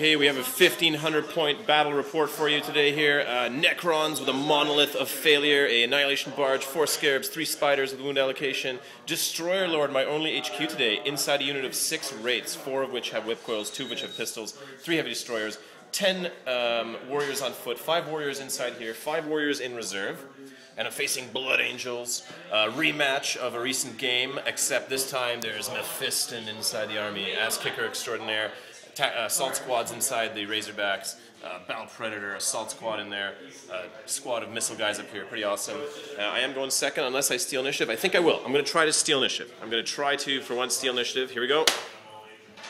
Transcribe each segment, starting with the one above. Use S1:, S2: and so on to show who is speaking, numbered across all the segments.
S1: Okay, we have a 1,500 point battle report for you today here. Necrons with a Monolith of Failure, a Annihilation Barge, 4 Scarabs, 3 Spyders with wound allocation, Destroyer Lord, my only HQ today, inside a unit of 6 Wraiths, 4 of which have whip coils, 2 of which have pistols, 3 heavy destroyers, 10 warriors on foot, 5 warriors inside here, 5 warriors in reserve. And I'm facing Blood Angels, a rematch of a recent game, except this time there's Mephiston inside the army, ass kicker extraordinaire, assault squads inside the Razorbacks, Battle Predator, assault squad in there, squad of missile guys up here, pretty awesome. I am going second unless I steal initiative. I think I will. I'm going to try to steal initiative. I'm going to try to, for once, steal initiative. Here we go.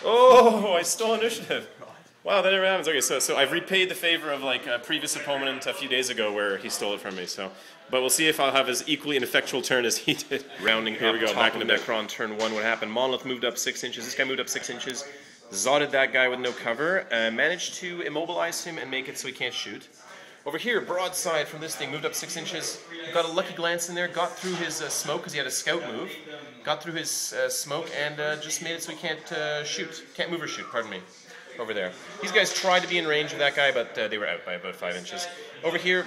S1: Oh, I stole initiative. Wow, that never happens. Okay, so I've repaid the favor of like a previous opponent a few days ago where he stole it from me. But we'll see if I'll have as equally an effectual turn as he did. Rounding here we go, back into Necron, turn 1. What happened? Monolith moved up 6 inches. This guy moved up 6 inches. Zotted that guy with no cover. Managed to immobilize him and make it so he can't shoot. Over here, broadside from this thing, moved up 6 inches. Got a lucky glance in there. Got through his smoke because he had a scout move. Got through his smoke and just made it so he can't shoot. Can't move or shoot. Pardon me. Over there. These guys tried to be in range of that guy, but they were out by about 5 inches. Over here,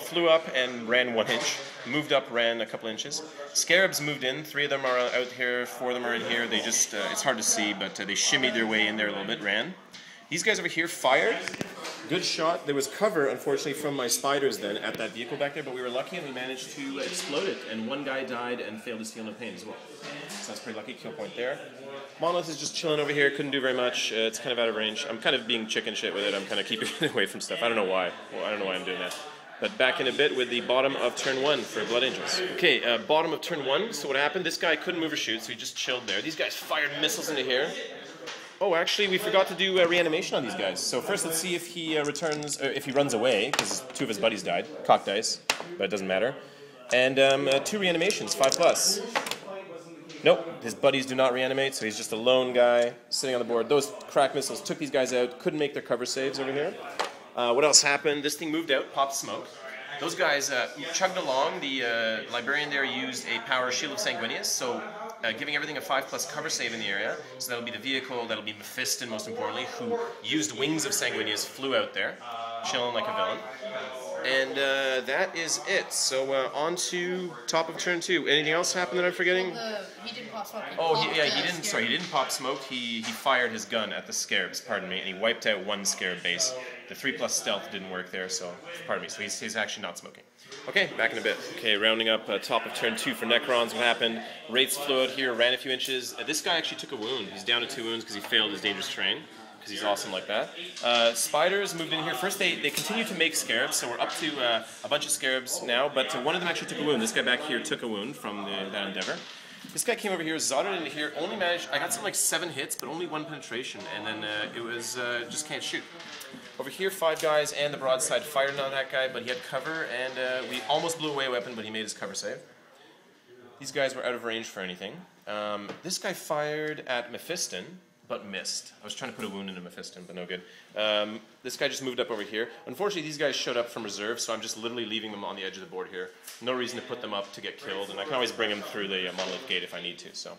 S1: flew up and ran 1 inch. Moved up, ran a couple inches. Scarabs moved in. 3 of them are out here, 4 of them are in here. They just, it's hard to see, but they shimmied their way in there a little bit, ran. These guys over here fired. Good shot. There was cover, unfortunately, from my Spyders then at that vehicle back there, but we were lucky and we managed to explode it. And 1 guy died and failed to steal no pain as well. So that's pretty lucky. Kill point there. Monolith is just chilling over here. Couldn't do very much. It's kind of out of range. I'm kind of being chicken shit with it. I'm kind of keeping it away from stuff. I don't know why. Well, I don't know why I'm doing that. But back in a bit with the bottom of turn 1 for Blood Angels. Okay, bottom of turn 1. So what happened? This guy couldn't move or shoot, so he just chilled there. These guys fired missiles into here. Oh, actually, we forgot to do reanimation on these guys. So first, let's see if he returns, or if he runs away, because 2 of his buddies died. Cock dice, but it doesn't matter. And 2 reanimations, 5+. Nope, his buddies do not reanimate, so he's just a lone guy sitting on the board. Those crack missiles took these guys out, couldn't make their cover saves over here. What else happened? This thing moved out, popped smoke. Those guys chugged along. The librarian there used a power Shield of Sanguinius, so giving everything a 5+ cover save in the area. So that'll be the vehicle, that'll be Mephiston most importantly, who used Wings of Sanguinius, flew out there, chilling like a villain. And that is it. So on to top of turn 2. Anything else happen that I'm forgetting?
S2: He didn't pop smoke.
S1: He didn't pop smoke. He fired his gun at the Scarabs, pardon me, and he wiped out 1 Scarab base. The 3+ stealth didn't work there, so pardon me. So he's actually not smoking. Okay, back in a bit. Okay, rounding up top of turn 2 for Necrons. What happened? Wraiths flew out here, ran a few inches. This guy actually took a wound. He's down to 2 wounds because he failed his dangerous terrain. Because he's awesome like that. Spyders moved in here. First, they continue to make Scarabs, so we're up to a bunch of Scarabs now, but one of them actually took a wound. This guy back here took a wound from that endeavor. This guy came over here, zotted into here, only managed, I got something like 7 hits, but only 1 penetration, and then it was, just can't shoot. Over here, 5 guys and the broadside fired on that guy, but he had cover, and we almost blew away a weapon, but he made his cover save. These guys were out of range for anything. This guy fired at Mephiston, but missed. I was trying to put a wound into Mephiston, but no good. This guy just moved up over here. Unfortunately, these guys showed up from reserve, so I'm just literally leaving them on the edge of the board here. No reason to put them up to get killed, and I can always bring them through the Monolith gate if I need to. So,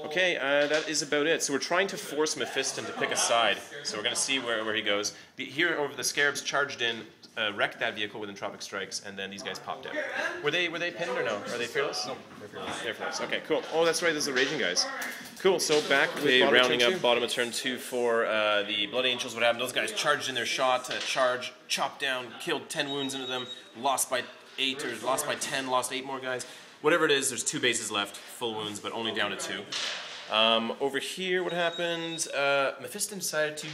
S1: okay, that is about it. So we're trying to force Mephiston to pick a side. So we're going to see where he goes. Here, over the Scarabs charged in, wrecked that vehicle with entropic strikes, and then these guys popped out. Were they pinned or no? Are they fearless? No, they're fearless. They're fearless. Okay, cool. Oh, that's right. Those are the raging guys. Cool. So back with rounding up bottom of turn 2 for the Blood Angels. What happened? Those guys charged in their shot, charge, chopped down, killed 10 wounds into them, lost by 8 or lost by 10, lost 8 more guys. Whatever it is, there's 2 bases left, full wounds, but only down to 2. Over here, what happened? Mephiston decided to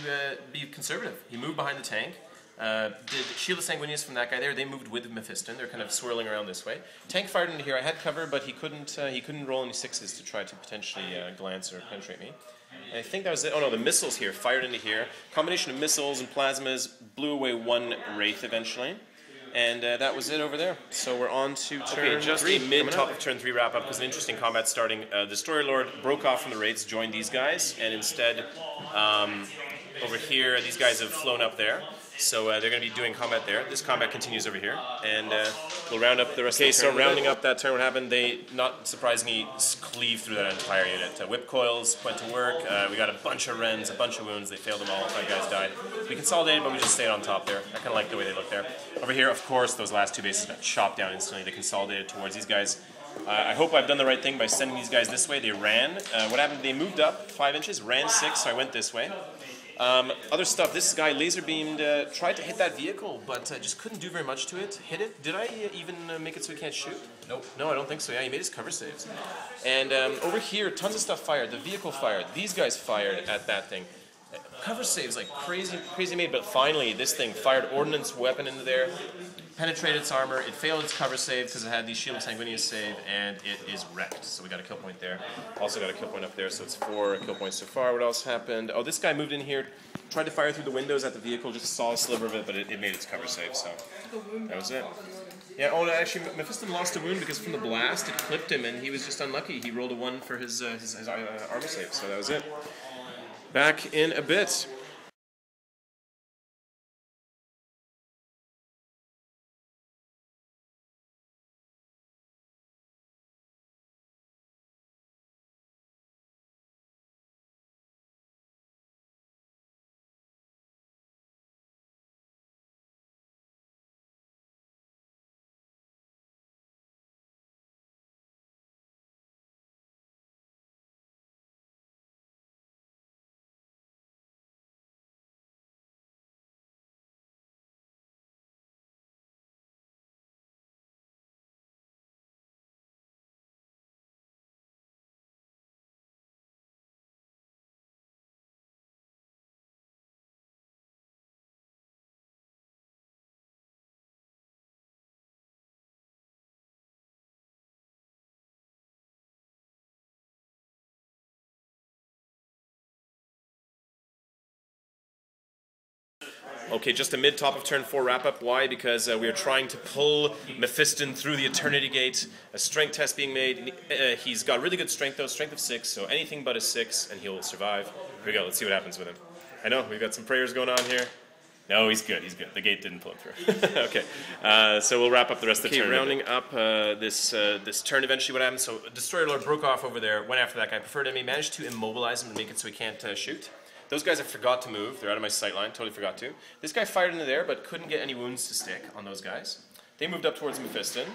S1: be conservative. He moved behind the tank. Did Shield of Sanguinius from that guy there. They moved with Mephiston. They're kind of swirling around this way. Tank fired into here. I had cover, but he couldn't roll any 6s to try to potentially glance or penetrate me. And I think that was it. Oh no, the missiles here fired into here. Combination of missiles and plasmas blew away 1 Wraith eventually. And that was it over there. So we're on to turn 3. Mid-top of turn 3 wrap-up because an interesting combat starting. Destroyer Lord broke off from the Wraiths, joined these guys, and instead over here, these guys have flown up there. So they're going to be doing combat there. This combat continues over here, and we'll round up the rest of the turn. Okay, so rounding up that turn, what happened? They, not surprisingly, cleaved through that entire unit. Whip Coils went to work. We got a bunch of Rens, a bunch of wounds. They failed them all. 5 guys died. We consolidated, but we just stayed on top there. I kind of like the way they look there. Over here, of course, those last 2 bases got chopped down instantly. They consolidated towards these guys. I hope I've done the right thing by sending these guys this way. They ran. What happened? They moved up 5 inches, ran 6, so I went this way. Other stuff, this guy laser beamed, tried to hit that vehicle, but just couldn't do very much to it. Hit it. Did I even make it so he can't shoot? Nope. No, I don't think so. Yeah, he made his cover saves. And over here, tons of stuff fired. The vehicle fired. These guys fired at that thing. Cover saves like crazy made, but finally this thing fired ordnance weapon into there, penetrated its armor, it failed its cover save because it had the Shield of Sanguinius save, and it is wrecked. So we got a kill point there. Also got a kill point up there, so it's 4 kill points so far. What else happened? Oh, this guy moved in here, tried to fire through the windows at the vehicle, just saw a sliver of it, but it made its cover save, so that was it. Yeah, oh, actually, Mephiston lost a wound because from the blast, it clipped him, and he was just unlucky. He rolled a 1 for his armor save, so that was it. Back in a bit. Okay, just a mid-top of turn 4 wrap-up. Why? Because we are trying to pull Mephiston through the Eternity Gate. A strength test being made. He's got really good strength, though. Strength of 6, so anything but a 6, and he'll survive. Here we go. Let's see what happens with him. I know, we've got some prayers going on here. No, he's good. He's good. The gate didn't pull him through. Okay, so we'll wrap up the rest of the turn. Rounding up this turn eventually, what happened? So Destroyer Lord broke off over there, went after that guy, preferred enemy, managed to immobilize him and make it so he can't shoot. Those guys I forgot to move. They're out of my sight line. Totally forgot to. This guy fired into there, but couldn't get any wounds to stick on those guys. They moved up towards Mephiston.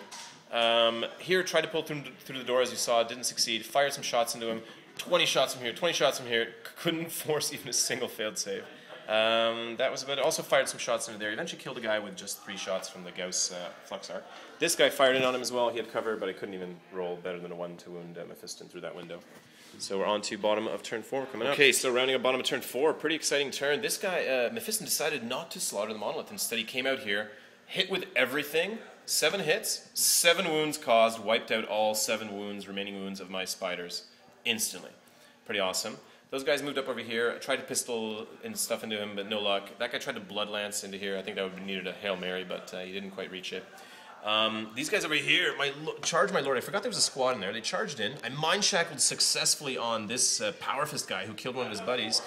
S1: Here, tried to pull through the door, as you saw. Didn't succeed. Fired some shots into him. 20 shots from here. 20 shots from here. Couldn't force even a single failed save. That was about it. Also fired some shots into there. Eventually killed a guy with just 3 shots from the Gauss Flux Arc. This guy fired in on him as well. He had cover, but I couldn't even roll better than a 1 to wound Mephiston through that window. So we're on to bottom of turn 4 coming up. Okay, so rounding up bottom of turn 4, pretty exciting turn. This guy, Mephiston, decided not to slaughter the Monolith. Instead, he came out here, hit with everything, 7 hits, 7 wounds caused, wiped out all 7 remaining wounds of my Spyders instantly. Pretty awesome. Those guys moved up over here, tried to pistol and stuff into him, but no luck. That guy tried to blood lance into here. I think that would have needed a Hail Mary, but he didn't quite reach it. These guys over here, charge my lord, I forgot there was a squad in there. They charged in. I mind shackled successfully on this Power Fist guy who killed one of his buddies.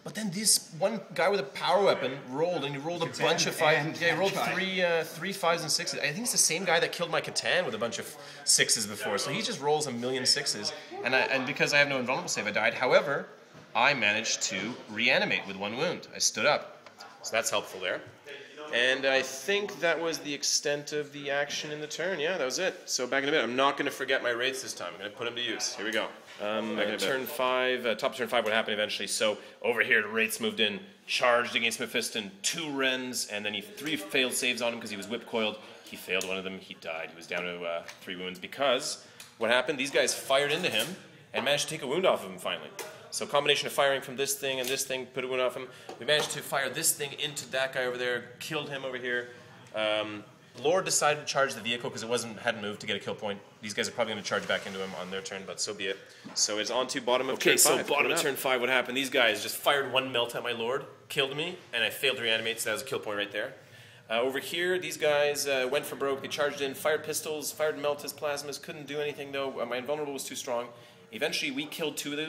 S1: But then this one guy with a power weapon rolled, and he rolled a bunch of 5. Yeah, he rolled 3 5s and 6s. I think it's the same guy that killed my Catan with a bunch of 6s before. So he just rolls a million 6s. And because I have no invulnerable save, I died. However, I managed to reanimate with 1 wound. I stood up. So that's helpful there. And I think that was the extent of the action in the turn. Yeah, that was it. So back in a bit. I'm not going to forget my Wraiths this time. I'm going to put them to use. Here we go. Turn 5, top of turn 5, what happened eventually? So over here, the Wraiths moved in, charged against Mephiston, 2 Rens, and then 3 failed saves on him because he was whip coiled. He failed one of them. He died. He was down to 3 wounds because what happened? These guys fired into him and managed to take a wound off of him finally. So combination of firing from this thing and this thing, put a wound off him. We managed to fire this thing into that guy over there, killed him over here. Lord decided to charge the vehicle because it hadn't moved to get a kill point. These guys are probably going to charge back into him on their turn, but so be it. So it's on to bottom of turn 5. Okay, so bottom of turn 5, what happened? These guys just fired 1 melt at my Lord, killed me, and I failed to reanimate, so that was a kill point right there. Over here, these guys went for broke. They charged in, fired pistols, fired melt his plasmas, couldn't do anything though. My invulnerable was too strong. Eventually, we killed 2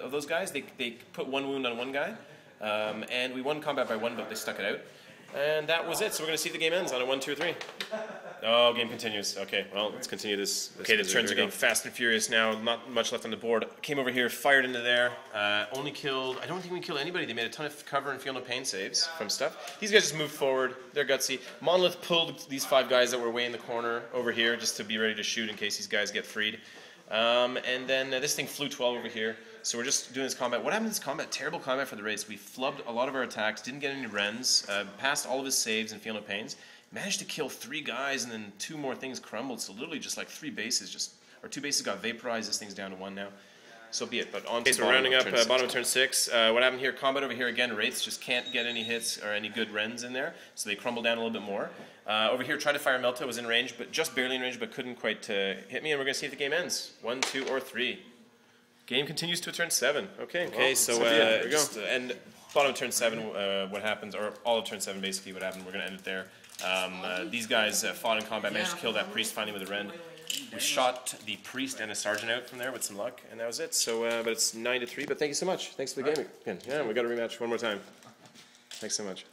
S1: of those guys. They put 1 wound on 1 guy, and we won combat by 1, but they stuck it out. And that was it. So we're going to see if the game ends on a 1, 2, or 3. Oh, game continues. Okay, well, let's continue this. Okay, the turns are getting fast and furious now. Not much left on the board. Came over here, fired into there. Only killed... I don't think we killed anybody. They made a ton of cover and feel no pain saves from stuff. These guys just moved forward. They're gutsy. Monolith pulled these 5 guys that were way in the corner over here just to be ready to shoot in case these guys get freed. And then this thing flew 12 over here. So we're just doing this combat. What happened in this combat? Terrible combat for the Wraiths. We flubbed a lot of our attacks, didn't get any Rens, passed all of his saves and feel no pains. Managed to kill 3 guys, and then 2 more things crumbled. So literally just like 3 bases, or 2 bases got vaporized. This thing's down to 1 now. So be it. But on to so rounding up bottom of turn 6. What happened here? Combat over here again. Wraiths just can't get any hits or any good Rens in there, so they crumble down a little bit more. Over here, tried to fire Melta, was in range, but just barely in range, but couldn't quite hit me. And we're going to see if the game ends. 1, 2, or 3. Game continues to turn 7. Okay, well, so here we go. And bottom of turn 7, what happens, or all of turn 7 basically what happened, we're going to end it there. These guys fought in combat, managed to kill that priest finally with a Ren. We shot the priest and a sergeant out from there with some luck, and that was it. So, but it's 9 to 3, but thank you so much. Thanks for the game again. Yeah, we got a rematch one more time. Thanks so much.